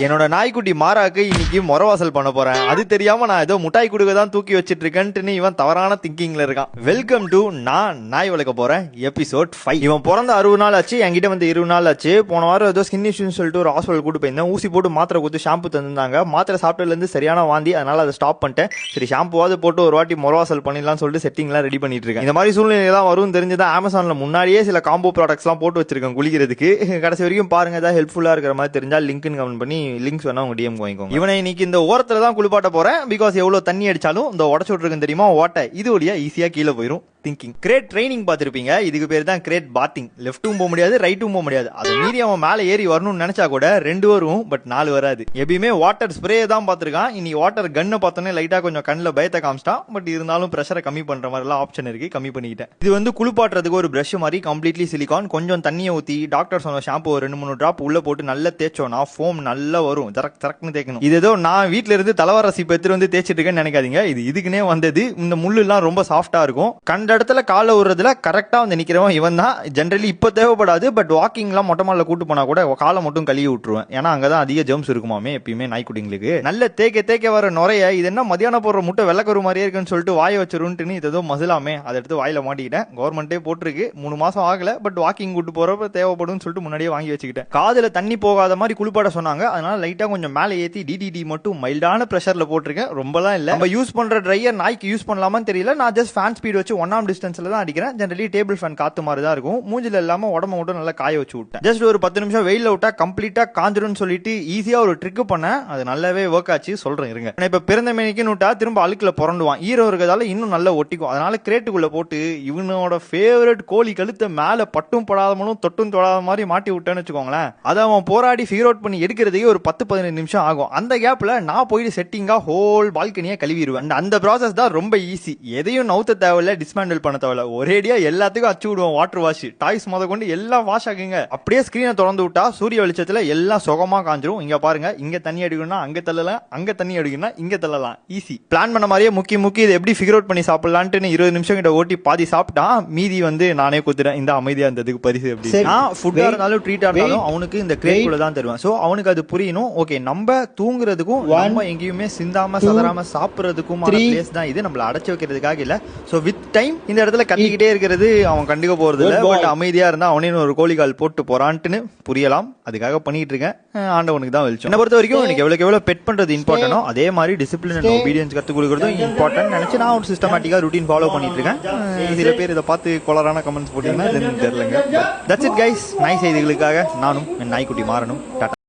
என்னோட நாய்க்குட்டி மாறாக்கு இன்னைக்கு மொரவாசல் பண்ண போறேன். அது தெரியாம நான் ஏதோ முட்டாய் குடுக்க தான் தூக்கி வச்சிட்டு இருக்கேன்ட்டு இவன் தவறான திங்கிங்ல இருக்கான். வெல்கம் டு நான் நாய் வளர்க்க போறேன் எபிசோட் 5. இவன் பிறந்த 60 நாள் ஆச்சு, என்கிட்ட வந்து 20 நாள் ஆச்சு. போன வாரம் ஏதோ ஸ்கின் இஷ்யூன்னு சொல்லிட்டு ஒரு ஹாஸ்பிட்டல் கூட்டு போயிருந்தேன். ஊசி போட்டு மாத்திரை கொடுத்து ஷாம்பு தந்தாங்க. மாத்திரை சாப்பிட்டதுல இருந்து சரியான வாந்தி, அதனால அதை ஸ்டாப் பண்ணிட்டேன். சரி ஷாம்புவாவது போட்டு ஒரு வாட்டி மொரவாசல் பண்ணிடலாம்னு சொல்லிட்டு செட்டிங்லாம் ரெடி பண்ணிட்டு இருக்கேன். இந்த மாதிரி சூழ்நிலை தான் வரும்னு தெரிஞ்சுதான் அமேசான்ல முன்னாடியே சில காம்போ ப்ராடக்ட்ஸ் எல்லாம் போட்டு வச்சிருக்கேன் குளிக்கிறதுக்கு. கடைசி வரைக்கும் பாருங்க, ஏதாவது ஹெல்ப்ஃபுல்லா இருக்கிற மாதிரி தெரிஞ்சா லிங்க்னு கமெண்ட் பண்ணி லிங்க்ஸ் வேணா உங்க டிஎம் வாங்கிக்கோங்க. இவனை இன்னைக்கு இந்த ஓரத்துல தான் குளிப்பாட்ட போறேன். பிகாஸ் எவ்வளவு தண்ணி அடிச்சாலும் இந்த உடச்சு விட்டுருக்குன்னு தெரியுமா, ஓட்டை இது வழியா ஈஸியா கீழே போயிடும். திங்கிங் கிரேட் ட்ரைனிங் பார்த்திருப்பீங்க. இதுக்கு பேர் தான் கிரேட் பாத்திங். லெஃப்ட்டும் போக முடியாது, ரைட்டும் போக முடியாது. அதை மீறி அவன் மேலே ஏறி வரணும்னு நினைச்சா கூட 2 வரும், பட் 4 வராது. எப்பயுமே வாட்டர் ஸ்ப்ரே தான் பார்த்திருக்கான். இனி வாட்டர் கன்னை பார்த்தோன்னே லைட்டா கொஞ்சம் கண்ணில் பயத்தை காமிச்சிட்டான். பட் இருந்தாலும் ப்ரெஷரை கம்மி பண்ற மாதிரிலாம் ஆப்ஷன் இருக்கு, கம்மி பண்ணிக்கிட்டேன். இது வந்து குளிப்பாட்டுறதுக்கு ஒரு பிரஷ் மாதிரி கம்ப்ளீட்லி சிலிகான். கொஞ்சம் தண்ணியை ஊற்றி டாக்டர் சொன்ன ஷாம்பு 2-3 டிராப் உள்ள போட்டு நல்லா தேய்ச்சோன்னா ஃபோம் நல்லா வரும். தரக்குன்னு தேய்க்கணும். இது ஏதோ நான் வீட்டில இருந்து தலைவார சீப்பு எடுத்துட்டு வந்து தேய்ச்சிட்டு இருக்கேன்னு நினைக்காதீங்க. இது இதுக்குன்னே வந்தது. இந்த முள்ளு எல்லாம் ரொம்ப சாஃப்டா இருக்கும். கண்ட இடத்துல கால விடுறதுல கரெக்டா வந்து நிக்கிறவன் இவன் தான். ஜென்ரலி இப்ப தேவைப்படாது, பட் வாக்கிங்லாம் மொட்டை மாடல கூட்டு போனா கூட காலை மட்டும் கழுவி விட்டுருவேன். ஏன்னா அங்கதான் அதிக ஜெர்ம்ஸ் இருக்குமாமே எப்பயுமே நாய்க்குட்டிங்களுக்கு. நல்ல தேய்க்க வர நுரைய இது என்ன மதியானம் போடுற முட்டை வெள்ளக்கரு மாதிரியே இருக்குன்னு சொல்லிட்டு வாய வச்சிருன்னு இது ஏதோ மசிலாமே அதை எடுத்து வாயில மாட்டிக்கிட்டேன். கவர்மெண்டே போட்டிருக்கு, 3 மாசம் ஆகல, பட் வாக்கிங் கூட்டு போறப்ப தேவைப்படும் சொல்லிட்டு முன்னாடியே வாங்கி வச்சுக்கிட்டேன். காதுல தண்ணி போகாத மாதிரி குளிப்பாட சொன்னாங்க, அதனால லைட்டா கொஞ்சம் மேலே ஏத்தி டிடிடி மட்டும் மைல்டான பிரஷர்ல போட்டிருக்கேன். ரொம்பலாம் இல்ல. நம்ம யூஸ் பண்ற ட்ரையர் நாய்க்கு யூஸ் பண்ணலாமான்னு தெரியல. நான் ஜஸ்ட் ஃபேன் ஸ்பீட் வச்சு 1 டிஸ்டன்ஸ்ல தான் அடிக்கிறேன். ஜெனரலி டேபிள் ஃபேன் காத்து மாதிரி தான் இருக்கும். மூஞ்சில இல்லாம உடம்பு மட்டும் நல்லா காய வச்சு விட்டேன். ஜஸ்ட் ஒரு 10 நிமிஷம் வெயில விட்டா கம்ப்ளீட்டா காஞ்சிரும் சொல்லிட்டு ஈஸியா ஒரு ட்ரிக் பண்ணேன். அது நல்லாவே ஒர்க் ஆச்சு, சொல்றேன் இருங்க. இப்ப பிறந்த மேனிக்குன்னு விட்டா திரும்ப அழுக்குல புரண்டுவான். ஈரம் இருக்கிறதால இன்னும் நல்லா ஒட்டிக்கும். அதனால கிரேட்டுக்குள்ள போட்டு இவனோட ஃபேவரட் கோழி கழுத்தை மேல பட்டும் படாதமனும் தொட்டும் தொடாத மாதிரி மாட்டி விட்டேன்னு வச்சுக்கோங்களேன். அதை அவன் போராடி ஃபிகர் அவுட் பண்ணி எடுக்கிறதுக்கு ஒரு 10-15 நிமிஷம் ஆகும். அந்த கேப்ல நான் போயிட்டு செட்டிங்கா ஹோல் பால்கனியா கழுவிடுவேன். அந்த ப்ராசஸ் தான் ரொம்ப ஈஸி. எதையும் நவுத்த தேவையில்ல, டிஸ்மேண்டில் பண்ண தேவையில்ல. ஒரேடியா எல்லாத்துக்கும் அச்சு விடுவோம். வாட்டர் வாஷ், டாய்ஸ் முத கொண்டு எல்லாம் வாஷ் ஆகுங்க. அப்படியே ஸ்கிரீனை திறந்து விட்டா சூரிய வெளிச்சத்துல எல்லாம் சுகமா காஞ்சிரும். இங்க பாருங்க, இங்க தண்ணி அடிக்கணும்னா அங்க தள்ளலாம், அங்க தண்ணி அடிக்கணும்னா இங்க தள்ளலாம். ஈஸி. பிளான் பண்ண மாதிரியே முக்கி இதை எப்படி ஃபிகர் அவுட் பண்ணி சாப்பிடலான்ட்டு 20 நிமிஷம் கிட்ட ஓட்டி பாதி சாப்பிட்டா மீதி வந்து நானே குத்துறேன். இந்த அமைதியா இருந்ததுக்கு பரிசு. எப்படி நான் ஃபுட்டா இருந்தாலும் ட்ரீட்டா இருந்தாலும் அவனுக்கு இந்த கிரேட்குள்ள தான் தருவேன். சோ அவனுக்கு அது புரியணும். ஓகே, நம்ம தூங்குறதுக்கும் நம்ம எங்கேயுமே சிந்தாம சதறாம சாப்பிடுறதுக்கும் பிளேஸ் தான் இது. நம்மள அடைச்சு வைக்கிறதுக்காக இல்ல. சோ வித் டைம் இந்த இடத்துல கத்திக்கிட்டே இருக்கிறது அவன் கண்டுக்க போறது இல்ல. பட் அமைதியா இருந்தா அவனே ஒரு கோழிகால் போட்டு போறான்ட்டுன்னு புரியலாம். அதுக்காக பண்ணிட்டு இருக்கேன். ஆண்டவனுக்கு தான் வெளிச்சம். என்ன பொறுத்த வரைக்கும் எனக்கு எவ்வளவு பெட் பண்றது இம்பார்ட்டனோ அதே மாதிரி டிசிப்ளின் அண்ட் ஒபீடியன்ஸ் கத்து கொடுக்கறதும் இம்பார்ட்டன்ட் நினைச்சு நான் ஒரு சிஸ்டமேட்டிக்கா ரூட்டீன் ஃபாலோ பண்ணிட்டு இருக்கேன். சில பேர் இதை பார்த்து கொலரான கமெண்ட்ஸ் போட்டீங்கன்னா தெரியலங்க. That's it guys. நாய் செய்திகளுக்காக நானும் என் நாய்க்குட்டி மாறணும். டாடா.